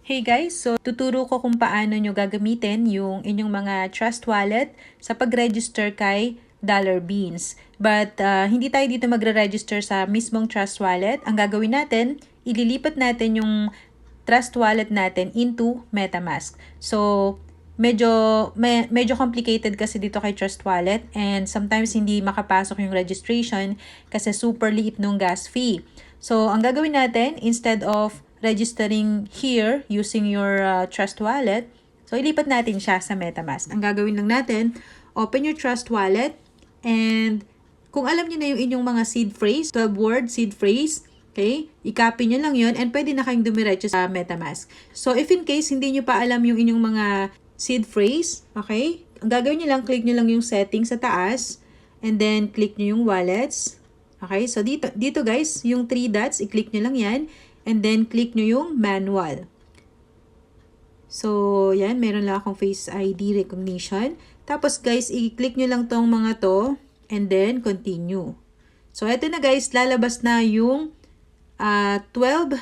Hey guys, so tuturo ko kung paano nyo gagamitin yung inyong mga Trust Wallet sa pag-register kay Dollar Beans. But hindi tayo dito magre-register sa mismong Trust Wallet. Ang gagawin natin, ililipat natin yung Trust Wallet natin into MetaMask. So, medyo complicated kasi dito kay Trust Wallet and sometimes hindi makapasok yung registration kasi super liit nung gas fee. So, ang gagawin natin, instead of registering here using your Trust Wallet, so ilipat natin siya sa MetaMask. Ang gagawin lang natin, open your Trust Wallet and kung alam niyo na yung inyong mga seed phrase, 12-word seed phrase, okay, i-copy nyo lang yun and pwede na kayong dumiretso sa MetaMask. So, if in case hindi nyo pa alam yung inyong mga seed phrase, okay, ang gagawin nyo lang, click nyo lang yung settings sa taas and then click nyo yung wallets. Okay, so dito guys, yung 3 dots, i-click nyo lang yan and then click nyo yung manual. So, yan, meron lang akong Face ID recognition. Tapos guys, i-click nyo lang tong mga to and then continue. So, eto na guys, lalabas na yung 12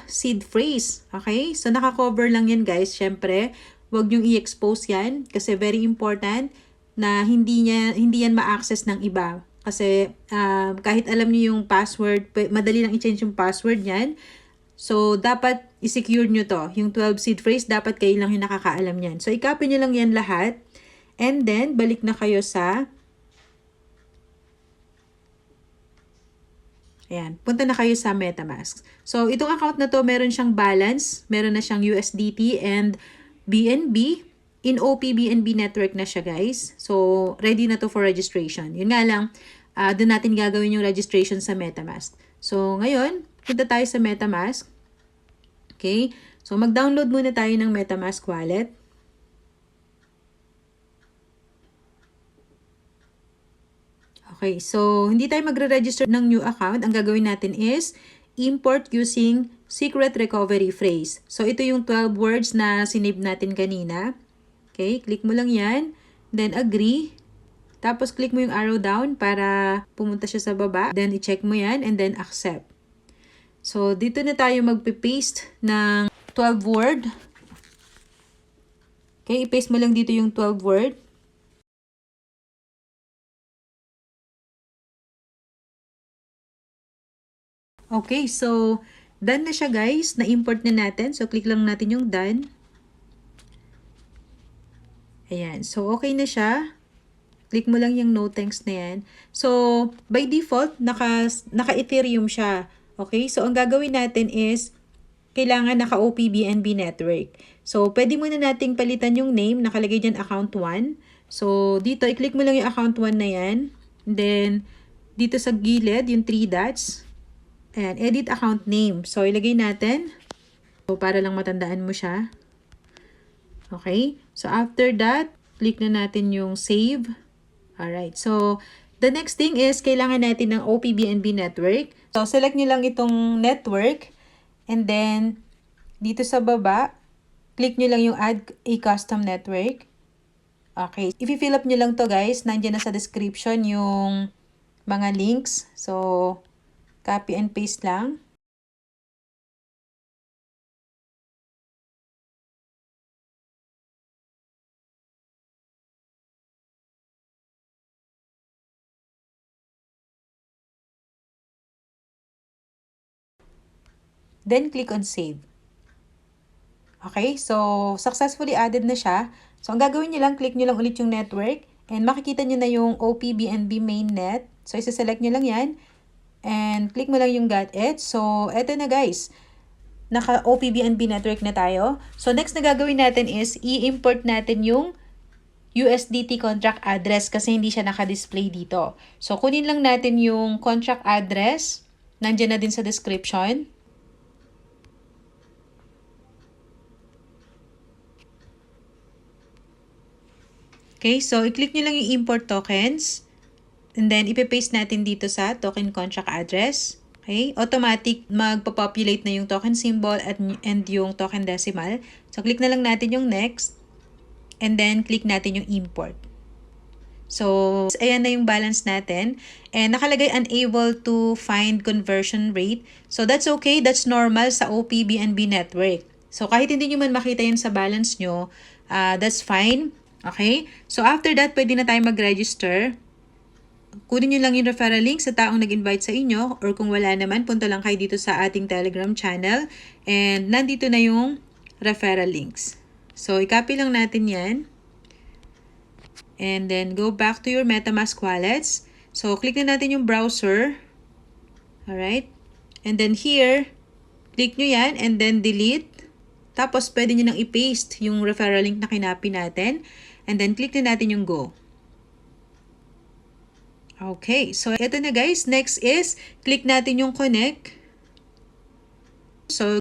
seed phrase. Okay? So, naka-cover lang yan guys. Syempre, huwag nyong i-expose yan kasi very important na hindi yan ma-access ng iba. Kasi kahit alam niyo yung password, madali lang i-change yung password niyan. So, dapat i-secure nyo to. Yung 12 seed phrase, dapat kayo lang yung nakakaalam yan. So, i-copy nyo lang yan lahat. And then, balik na kayo sa ayan, punta na kayo sa MetaMask. So, itong account na to, meron siyang balance, meron na siyang USDT and BNB. In OP-BNB network na siya, guys. So, ready na to for registration. Yun nga lang, doon natin gagawin yung registration sa MetaMask. So, ngayon, punta tayo sa MetaMask. Okay? So, mag-download muna tayo ng MetaMask wallet. Okay, so hindi tayo magre-register ng new account. Ang gagawin natin is import using secret recovery phrase. So ito yung 12 words na sinave natin kanina. Okay, click mo lang yan. Then agree. Tapos click mo yung arrow down para pumunta siya sa baba. Then i-check mo yan and then accept. So dito na tayo magpe-paste ng 12 word. Okay, i-paste mo lang dito yung 12 word. Okay, so done na siya guys. Na-import na natin. So click lang natin yung done. Ayan. So okay na siya. Click mo lang yung no thanks na yan. So by default, naka-Ethereum siya. Okay? So ang gagawin natin is kailangan naka-OP-BNB network. So pwede muna nating palitan yung name. Nakalagay dyan account 1. So dito, i-click mo lang yung account 1 na yan. Then dito sa gilid, yung 3 dots. Ayan, edit account name. So, ilagay natin. So, para lang matandaan mo siya. Okay? So, after that, click na natin yung save. Alright. So, the next thing is, kailangan natin ng OP-BNB network. So, select nyo lang itong network. And then, dito sa baba, click nyo lang yung add a custom network. Okay. I-fill up nyo lang to guys. Nandiyan na sa description yung mga links. So, copy and paste lang. Then, click on save. Okay, so successfully added na siya. So, ang gagawin nyo lang, click nyo lang ulit yung network. And makikita nyo na yung OP-BNB mainnet. So, isa-select nyo lang yan. And click mo lang yung got it. So, eto na guys. Naka-OP-BNB network na tayo. So, next na gagawin natin is i-import natin yung USDT contract address kasi hindi siya naka-display dito. So, kunin lang natin yung contract address. Nandiyan na din sa description. Okay, so i-click nyo lang yung import tokens. And then, ipipaste natin dito sa token contract address. Okay, automatic magpa-populate na yung token symbol and yung token decimal. So, click na lang natin yung next. And then, click natin yung import. So, ayan na yung balance natin. And nakalagay unable to find conversion rate. So, that's okay. That's normal sa OP-BNB network. So, kahit hindi nyo man makita yun sa balance nyo, that's fine. Okay? So, after that, pwede na tayo mag-register. Kunin nyo lang yung referral link sa taong nag-invite sa inyo, or kung wala naman, punta lang kayo dito sa ating Telegram channel. And nandito na yung referral links. So, i-copy lang natin yan. And then, go back to your MetaMask wallets. So, click na natin yung browser. Alright? And then here, click nyo yan and then delete. Tapos, pwede nyo nang i-paste yung referral link na kinapi natin. And then, click na natin yung go. Okay. So, ito na guys. Next is, click natin yung connect. So,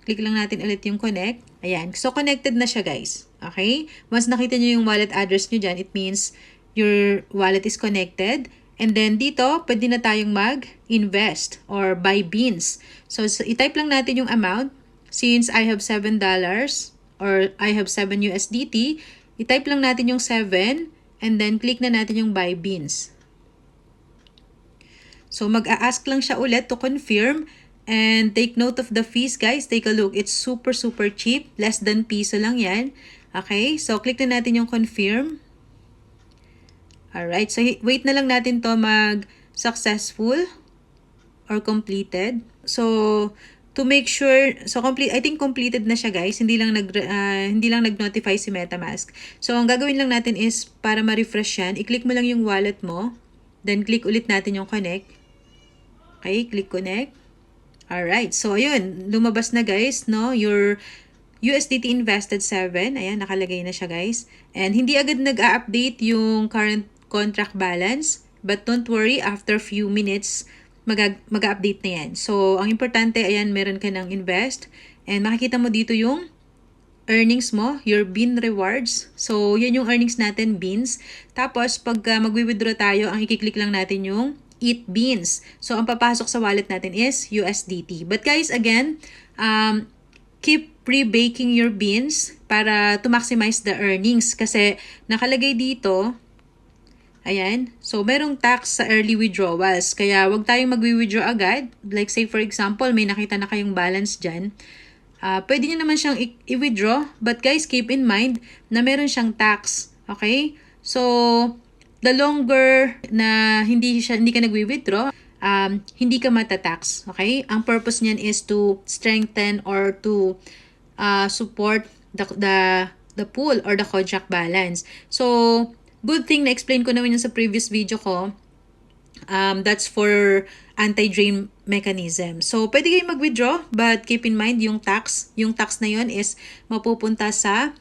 click lang natin ulit yung connect. Ayan. So, connected na siya guys. Okay? Once nakita nyo yung wallet address nyo dyan, it means your wallet is connected. And then, dito, pwede na tayong mag-invest or buy beans. So, i-type lang natin yung amount. Since I have $7 or I have 7 USDT, i-type lang natin yung 7 and then click na natin yung buy beans. So, mag-a-ask lang siya ulit to confirm and take note of the fees guys. Take a look. It's super cheap. Less than piso lang yan. Okay? So, click na natin yung confirm. Alright. So, wait na lang natin to mag-successful or completed. So, to make sure, so I think completed na siya guys. Hindi lang nag-notify si MetaMask. So ang gagawin lang natin is para ma-refresh yan, i-click mo lang yung wallet mo, then click ulit natin yung connect. Okay, click connect. Alright, so ayun, lumabas na guys, no, your USDT invested 7. Ayan, nakalagay na siya guys. And hindi agad nag-a-update yung current contract balance, but don't worry, after few minutes mag-update na yan. So, ang importante, ayan, meron ka ng invest. And makikita mo dito yung earnings mo, your bean rewards. So, yan yung earnings natin, beans. Tapos, pag mag-withdraw tayo, ang i-click lang natin yung eat beans. So, ang papasok sa wallet natin is USDT. But guys, again, keep pre-baking your beans para to maximize the earnings. Kasi, nakalagay dito, ayan. So, merong tax sa early withdrawals. Kaya, wag tayong mag-withdraw agad. Like, say for example, may nakita na kayong balance dyan. Pwede nyo naman siyang i-withdraw. But guys, keep in mind na meron siyang tax. Okay? So, the longer na hindi ka nag-withdraw, hindi ka matatax. Okay? Ang purpose niyan is to strengthen or to support the pool or the contract balance. So, good thing na-explain ko naman yung sa previous video ko. That's for anti-drain mechanism. So, pwede kayong mag-withdraw, but keep in mind yung tax. Yung tax na yun is mapupunta sa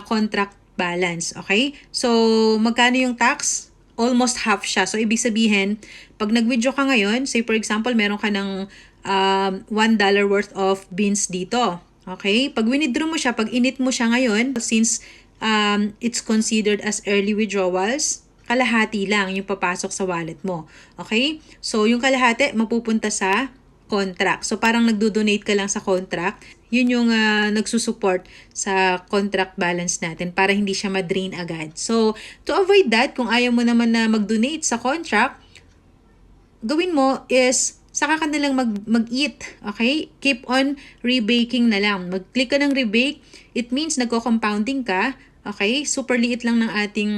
contract balance. Okay? So, magkano yung tax? Almost half siya. So, ibig sabihin, pag nag-withdraw ka ngayon, say for example, meron ka ng $1 worth of beans dito. Okay? Pag withdraw mo siya, pag init mo siya ngayon, since it's considered as early withdrawals, kalahati lang yung papasok sa wallet mo. Okay? So, yung kalahati, mapupunta sa contract. So, parang nagdo-donate ka lang sa contract. Yun yung nagsusupport sa contract balance natin para hindi siya ma-drain agad. So, to avoid that, kung ayaw mo naman na mag-donate sa contract, gawin mo is saka ka na lang mag-eat. Okay? Keep on rebaking na lang. Mag-click ka ng rebake. It means nagko-compounding ka. Okay? Super liit lang ng ating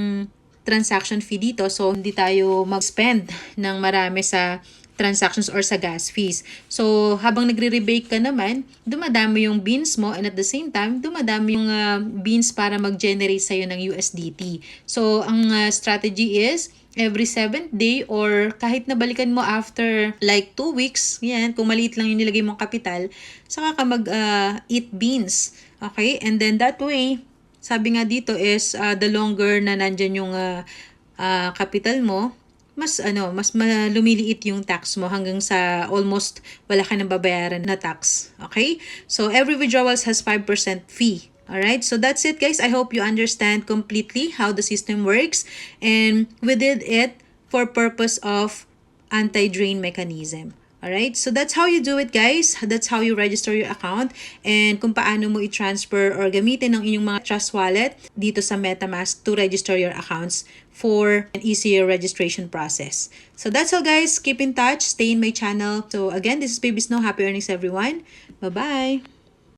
transaction fee dito. So, hindi tayo mag-spend ng marami sa transactions or sa gas fees. So, habang nagre-rebake ka naman, dumadami yung beans mo and at the same time, dumadami yung beans para mag-generate sa'yo ng USDT. So, ang strategy is every 7th day or kahit nabalikan mo after like 2 weeks, yan, kung maliit lang yung nilagay mong kapital, saka ka mag-eat beans. Okay? And then that way, sabi nga dito is the longer na nandyan yung capital mo, mas lumiliit yung tax mo hanggang sa almost wala ka nang babayaran na tax. Okay? So every withdrawals has 5% fee. Alright? So that's it guys. I hope you understand completely how the system works, and we did it for purpose of anti-drain mechanism. Alright? So that's how you do it guys. That's how you register your account and kung paano mo i-transfer or gamitin ang inyong mga Trust Wallet dito sa MetaMask to register your accounts for an easier registration process. So that's all guys. Keep in touch. Stay in my channel. So again, this is Baby Snow. Happy earnings everyone. Bye-bye!